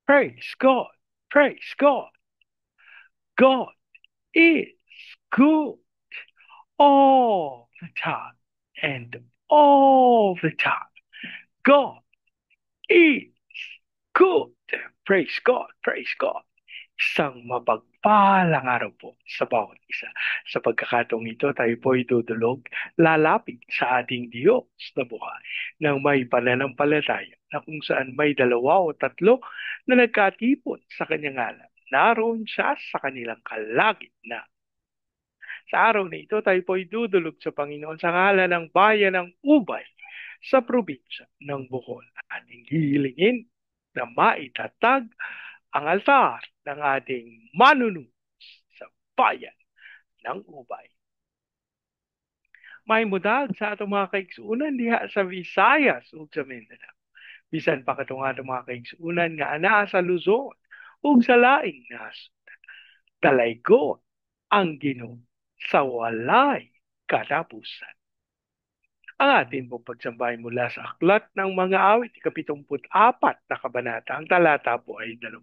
Praise God. Praise God. God is good all the time and all the time. God is good. Praise God. Praise God. Isang mapagpalang araw po sa bawat isa. Sa pagkakataong ito, tayo po idudulog, lalapit sa ating Diyos na buhay ng may pananampalataya na kung saan may dalawa o tatlo na nagkatipon sa kanyang ngalan. Naroon siya sa kanilang kalagitnaan. Sa araw na ito, tayo po idudulog sa Panginoon sa ngalan ng bayan ng Ubay sa probinsya ng Bohol. Ating hihilingin na maitatag ang altar ng ating manunubos sa bayan ng Ubay. May mudag sa atong mga kaigsuunan diha sa Visayas ug sa Mindanao. Bisan pa katong atong mga kaigsuunan nga anaa sa Luzon ug sa laing nasod. Talaygon ang Ginoo sa walay katapusan. Ang atin pong pagsambahay mula sa Aklat ng Mga Awit, 74 na kabanata. Ang talata po ay 2.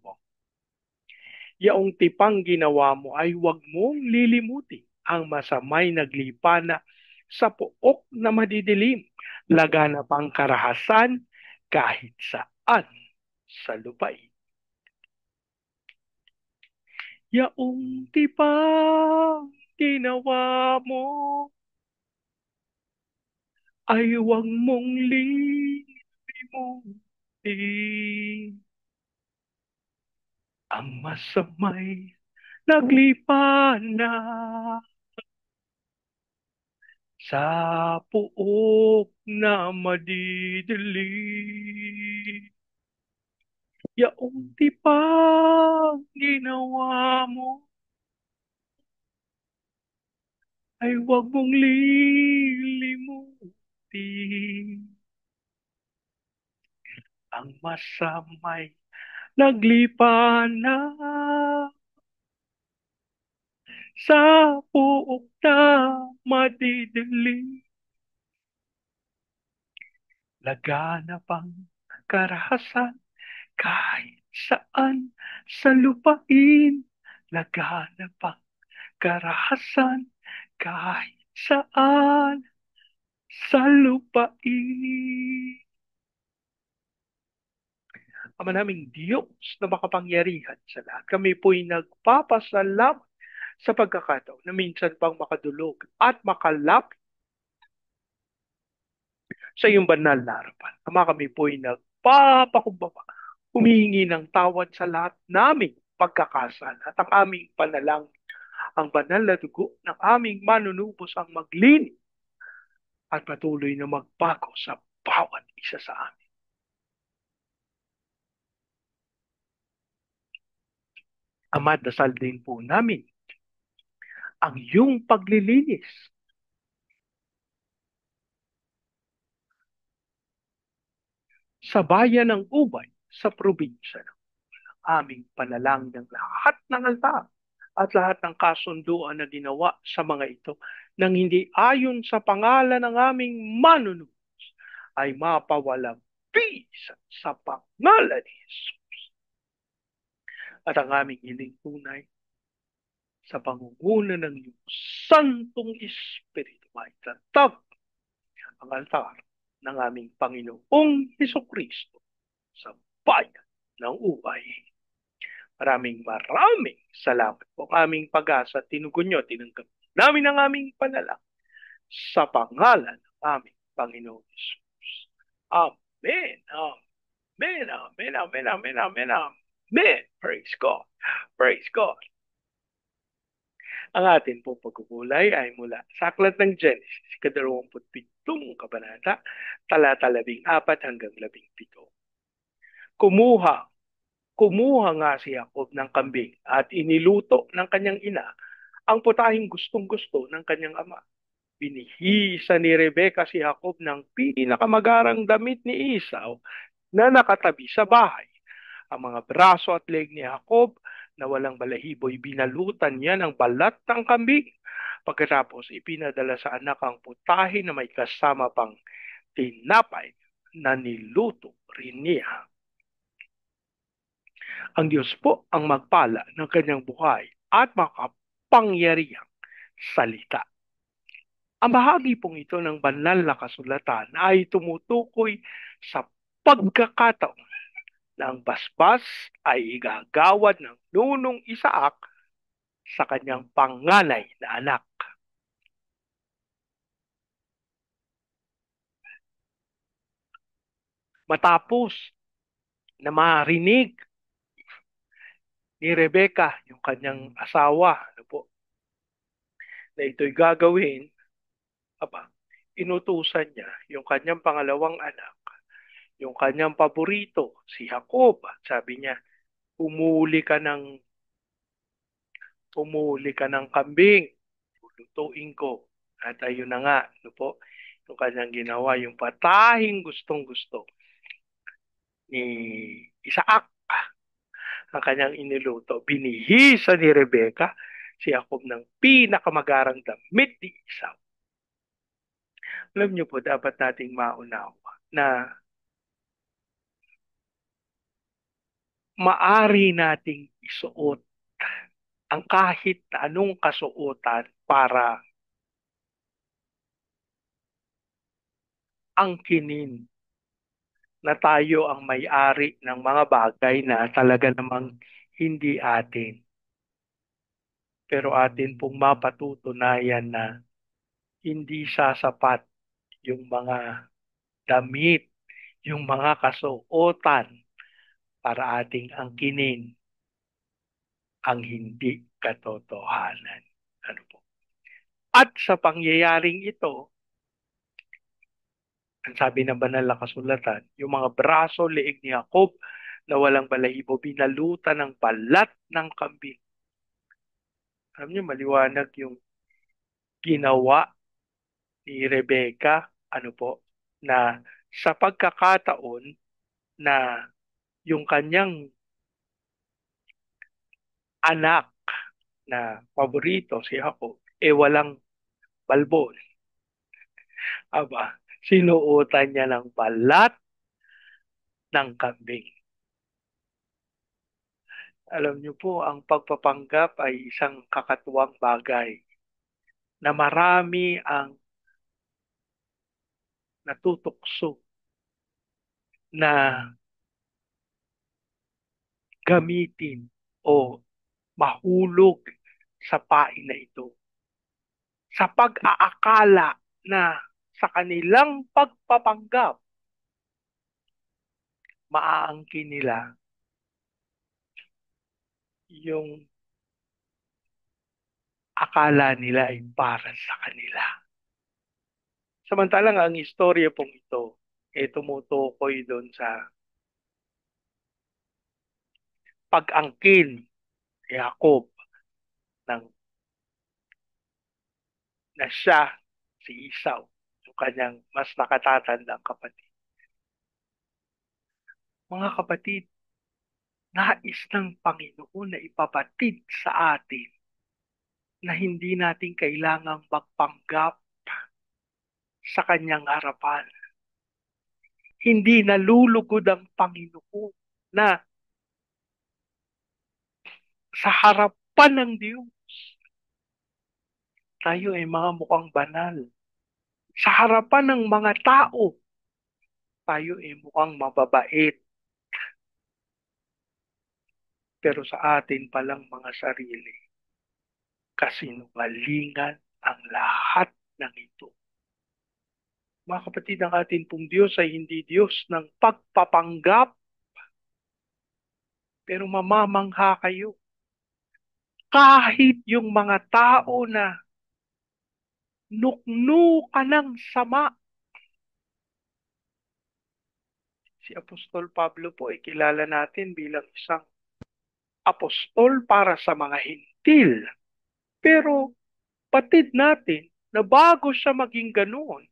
Yaong tipang ginawa mo ay huwag mong lilimutin ang masamay naglipana sa pook na madidilim, lagana pang karahasan kahit saan sa lupain. Yaong tipang ginawa mo ay huwag mong lilimutin ang masamay naglipana sa puok na madidilim. Yaong tipang ginawa mo ay huwag mong lilimutin ang masamay naglipana sa puok na madidilim. Laganap ang karahasan kahit saan sa lupain. Laganap ang karahasan kahit saan sa lupain. Ama naming Diyos na makapangyarihan sa lahat, kami po'y nagpapasalamat sa pagkakataon na minsan pang makadulog at makalapit sa iyong banal na harapan. Ama, kami po'y nagpapakumbaba, humihingi ng tawad sa lahat naming pagkakasala at ang aming panalang, ang banal na dugo ng aming manunubos ang maglinis at patuloy na magbago sa bawat isa sa amin. Ama, dasal din po namin ang iyong paglilinis sa bayan ng Ubay sa probinsya ng aming panalangin ng lahat ng altar at lahat ng kasunduan na ginawa sa mga ito nang hindi ayon sa pangalan ng aming manunubos ay mapawalang bisa sa pangalan ni Jesus. At ang aming hiling tunay sa pangunguna ng iyong Santong Espiritu ay tatag ang altar ng aming Panginoong Hesukristo sa bayan ng Ubay. Maraming salamat po ang aming pag-asa. Tinugon nyo, tinanggap namin ang aming panalangin sa pangalan ng aming Panginoon Jesus. Amen. Amen. Amen. Amen. Amen. Amen. Amen. Praise God. Praise God. Ang atin pong pagkukulay ay mula sa Aklat ng Genesis, 27 kabanata, talata 14 hanggang 17. Kumuha Kumuha nga si Jacob ng kambing at iniluto ng kanyang ina ang putahing gustong-gusto ng kanyang ama. Binihisa ni Rebeka si Jacob ng pinakamagarang damit ni Esau na nakatabi sa bahay. Ang mga braso at leg ni Jacob na walang balahibo'y binalutan niya ng balat ng kambing. Pagkatapos ipinadala sa anak ang putahe na may kasama pang tinapay na niluto rin niya. Ang Diyos po ang magpala ng kanyang buhay at makapangyarihang salita. Ang bahagi pong ito ng banal na kasulatan ay tumutukoy sa pagkakataon na ang basbas ay igagawad ng nunong Isaak sa kanyang panganay na anak. Matapos na marinig ni Rebecca, yung kanyang asawa, ano po, na ito'y gagawin, aba, inutusan niya yung kanyang pangalawang anak, yung kanyang paborito, si Jacob. Sabi niya, umuli ka ng kambing, lutuin ko. At ayun na nga, ano po, yung kanyang ginawa, yung patahing gustong-gusto ni Isaac, ang kanyang iniluto. Binihisa ni Rebecca si Jacob ng pinakamagarang damit ni Esau. Alam niyo po, dapat nating maunawa na maari nating isuot ang kahit na anong kasuotan para angkinin na tayo ang may-ari ng mga bagay na talaga namang hindi atin. Pero atin pong mapatutunayan na hindi sasapat yung mga damit, yung mga kasuotan para ating angkinin ang hindi katotohanan. Ano po? At sa pangyayaring ito, ang sabi ng banal na kasulatan, yung mga braso, leeg ni Jacob na walang balahibo, binalutan ng balat ng kambing. Alam niyo, maliwanag yung ginawa ni Rebecca, ano po, na sa pagkakataon na yung kanyang anak na paborito, si Jacob, walang balbon. Aba, sinuotan niya ng balat ng kambing. Alam niyo po, ang pagpapanggap ay isang kakatuwang bagay na marami ang natutukso na gamitin o mahulog sa pain na ito. Sa pag-aakala na sa kanilang pagpapanggap, maaangkin nila yung akala nila ay para sa kanila. Samantalang ang istorya pong ito tumutukoy doon sa pag-angkin ni Jacob ng na siya si Esau, yung kanyang mas nakatatandang kapatid. Mga kapatid, nais ng Panginoon na ipabatid sa atin na hindi natin kailangang magpanggap sa kanyang harapan. Hindi nalulugod ang Panginoon na sa harapan ng Diyos, tayo ay mga mukhang banal. Sa harapan ng mga tao, tayo ay mukhang mababait. Pero sa atin palang mga sarili, kasinungalingan ang lahat ng ito. Mga kapatid, ang atin pong Diyos ay hindi Diyos ng pagpapanggap, pero mamamangha kayo. Kahit yung mga tao na nukno ka ng sama. Si Apostol Pablo po ay kilala natin bilang isang apostol para sa mga hintil. Pero patid natin na bago siya maging ganoon,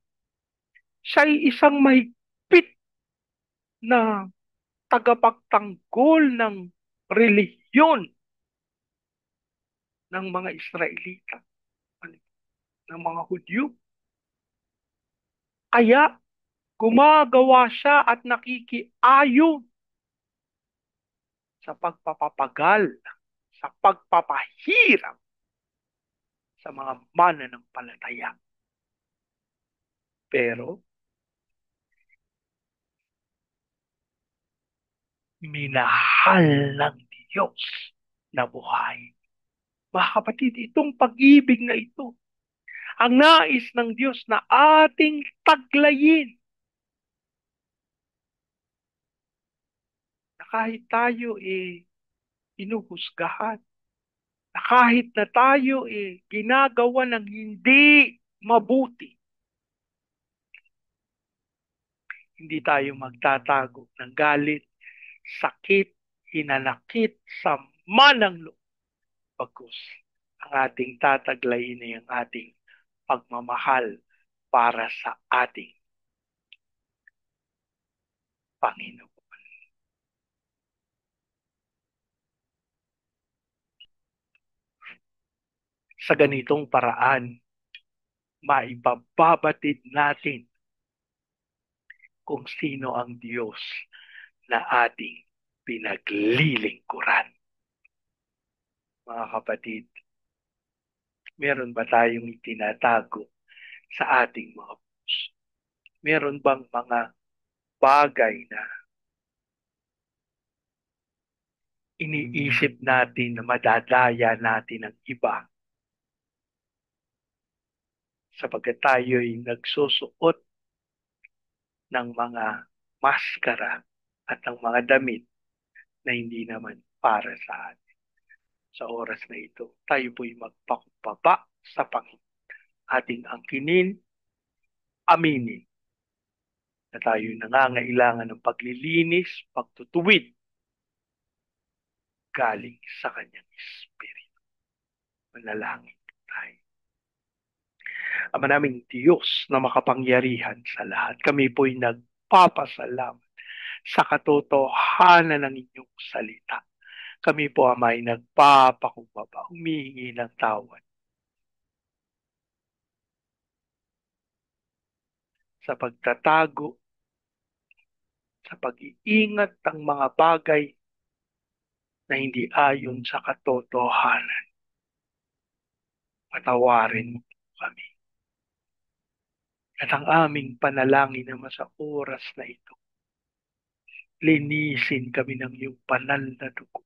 siya ay isang mahigpit na tagapagtanggol ng relihiyon ng mga Israelita, ng mga Hudyo. Kaya gumagawa siya at nakikiayon sa pagpapapagal, sa pagpapahirap sa mga mananampalataya. Pero minahal ng Diyos na buhay. Mga kapatid, itong pag-ibig na ito, ang nais ng Diyos na ating taglayin, na kahit tayo inuhusgahan, na kahit na tayo ginagawa ng hindi mabuti, hindi tayo magtatago ng galit, sakit, hinanakit, sama ng loob. Pagkus, ang ating tataglayin ay ang ating pagmamahal para sa ating Panginoon. Sa ganitong paraan, maibababatid natin kung sino ang Diyos na ating pinaglilingkuran. Mga kapatid, meron ba tayong itinatago sa ating mga puso? Meron bang mga bagay na iniisip natin na madadaya natin ang iba sapagkat tayo'y nagsusuot ng mga maskara at ng mga damit na hindi naman para sa atin. Sa oras na ito, tayo po'y magpakumbaba sa Panginoon. Ating angkinin, aminin na tayo nangangailangan ng paglilinis, pagtutuwid galing sa Kanyang Espiritu. Manalangin tayo. Ama naming Diyos na makapangyarihan sa lahat, kami po'y nagpapasalamat sa katotohanan ng inyong salita. Kami po, Ama, ay nagpapakumbaba, humihingi ng tawad sa pagtatago, sa pag-iingat ng mga bagay na hindi ayon sa katotohanan. Patawarin mo kami. At ang aming panalangin naman sa oras na ito, linisin kami ng iyong banal na dugo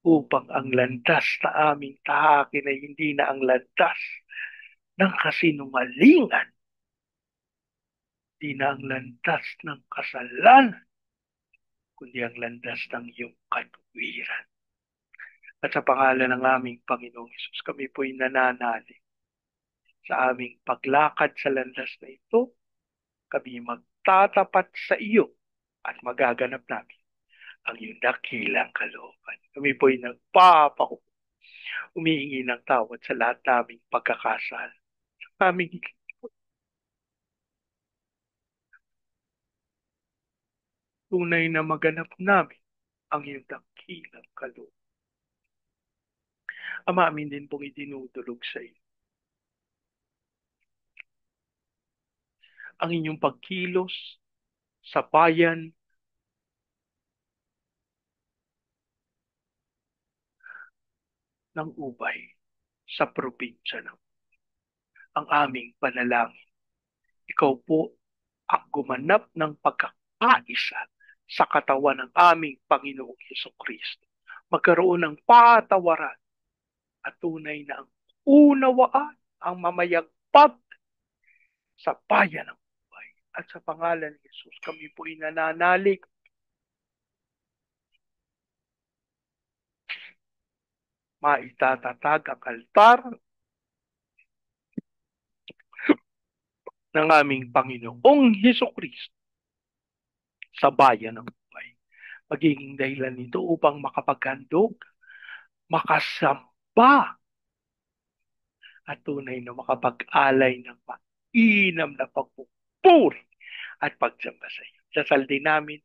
upang ang landas na aming tahakin ay hindi na ang landas ng kasinungalingan, hindi na ang landas ng kasalanan, kundi ang landas ng iyong katuwiran. At sa pangalan ng aming Panginoong Hesus, kami po'y nananalig sa aming paglakad sa landas na ito. Kami magtatapat sa iyo at magaganap namin ang iyong dakilang kalooban. Kami po'y nagpapakumbaba, humihingi ng tawad sa lahat naming pagkakasala. Aming tunay na maganap namin ang iyong dakilang kalooban. Ama, amin din pong itinutulog sa iyo ang inyong pagkilos sa bayan ng Ubay sa probinsya ng ang aming panalangin. Ikaw po ang gumanap ng pagkakaisa sa katawan ng aming Panginoong Hesukristo. Magkaroon ng patawaran at tunay na ang unawaan ang mamayagpag sa bayan ng Ubay. At sa pangalan ni Jesus, kami po inananalig maitatatag ang altar ng aming Panginoong Hesukristo sa bayan ng Ubay. Magiging dahilan nito upang makapaghandog, makasamba, at tunay na makapag-alay ng mainam na pagpupuri at pagsamba sa iyo. Dasal din namin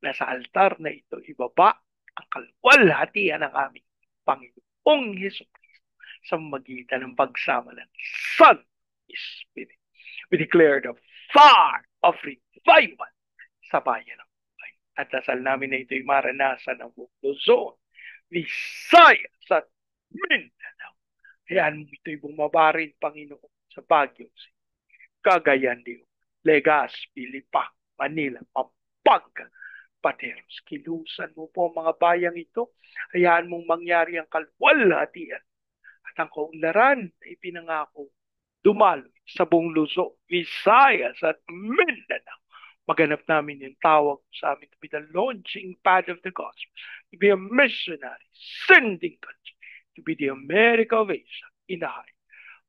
na sa altar na ito ibaba ang kalwalhatian ng aming Panginoong Hesukristo sa magitan ng pagsama ng Son Spirit. We declare the fire of revival sa bayan ng Ubay. At dasal namin na ito'y maranasan ng buong Luzon, Visayas at Mindanao. Hayaan mo ito'y bumabarin, Panginoon, sa Baguio, Cagayan de Oro, Legazpi, Lipa, Manila, Pampanga, Pateros. Kilusan mo po ang mga bayang ito. Hayaan mong mangyari ang kalwalhatian at ang kaunlaran na ipinangako dumalo sa buong Luzon, Visayas at Mindanao. Maganap namin yung tawag sa amin to be the launching pad of the gospel, to be a missionary, sending country, to be the America of Asia in the height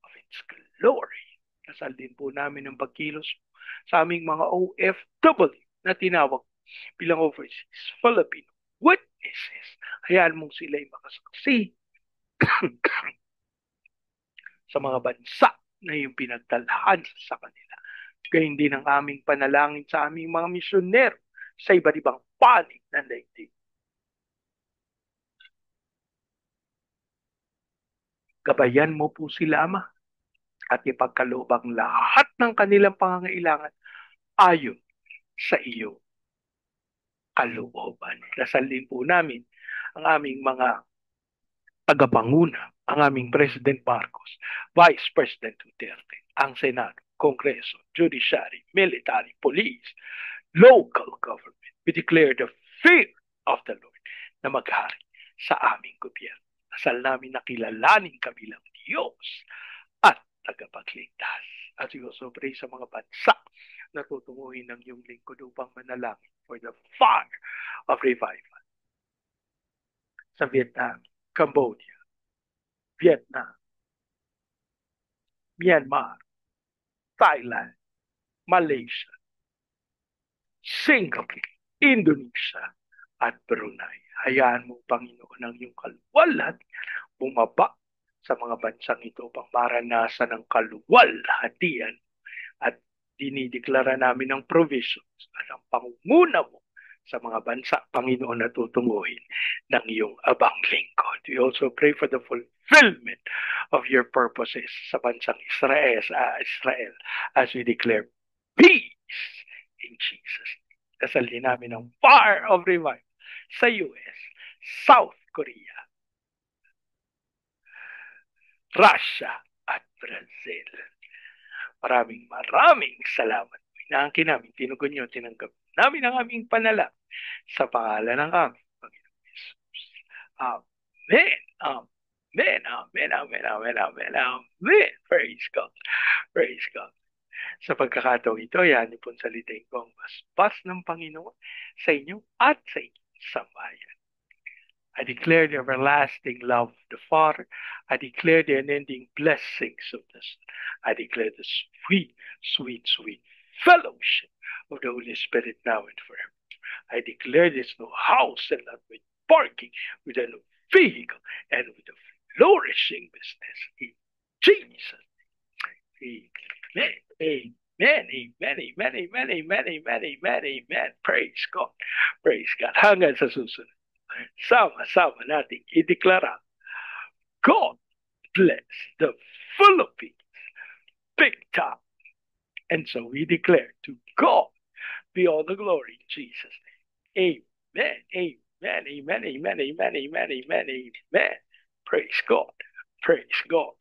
of its glory. Kasal din po namin ang pagkilos sa aming mga OFW na tinawag bilang overseas Filipino witnesses. Hayaan mong sila'y makasaksi sa mga bansa na yung pinagdalhan sa kanila. Gayun din ang aming panalangin sa aming mga misyonero sa iba't ibang panig ng daigdig. Gabayan mo po sila, Ama, at ipagkaloob ang lahat ng kanilang pangangailangan ayon sa iyo kalooban. Dasal din po namin ang aming mga tagapanguna, ang aming President Marcos, Vice President Duterte, ang Senado, Kongreso, Judiciary, Military, Police, local government. We declare the fear of the Lord na maghari sa aming gobyerno. Dasal namin na kilalanin kami lang Diyos at tagapagligtas. At we also pray sa mga bansa na tutunguhin ng iyong lingkod upang manalangin for the fire of revival. Sa Vietnam, Cambodia, Vietnam, Myanmar, Thailand, Malaysia, Singapore, Indonesia, at Brunei. Hayaan mo, Panginoon, ang iyong kalwalan bumaba sa mga bansang ito pang maranasan ng kaluwalhatian at dinideklara namin ang provisions at ang pangunguna mo sa mga bansa, Panginoon, na tutunguhin ng iyong abang lingkod. We also pray for the fulfillment of your purposes sa bansang Israel as we declare peace in Jesus. Dasal din namin ang fire of revival sa US, South Korea, Russia, at Brazil. Maraming salamat. Inaangkin namin, tinugon nyo, tinanggap namin ang aming panalangin sa pangalan ng aming Panginoon Jesus. Amen. Amen. Amen. Amen. Amen. Amen. Amen. Praise God. Praise God. Sa pagkakataong ito, yan niyo pong salitain ko ang basbas ng Panginoon sa inyo at sa inyong sambayan. I declare the everlasting love of the Father. I declare the unending blessings of the Son. I declare the sweet, sweet, sweet fellowship of the Holy Spirit now and forever. I declare there's no house and lot with parking, with a no vehicle, and with a flourishing business. In Jesus' name. Amen. Amen. Amen. Amen. Amen. Amen. Amen. Amen. Amen. Praise God. Praise God. Hanggang sa susunod. Sama-sama nating ideklara, God bless the Philippines big time. And so we declare to God be all the glory in Jesus' name. Amen. Amen. Amen. Amen. Amen. Amen. Amen. Amen. Praise God. Praise God.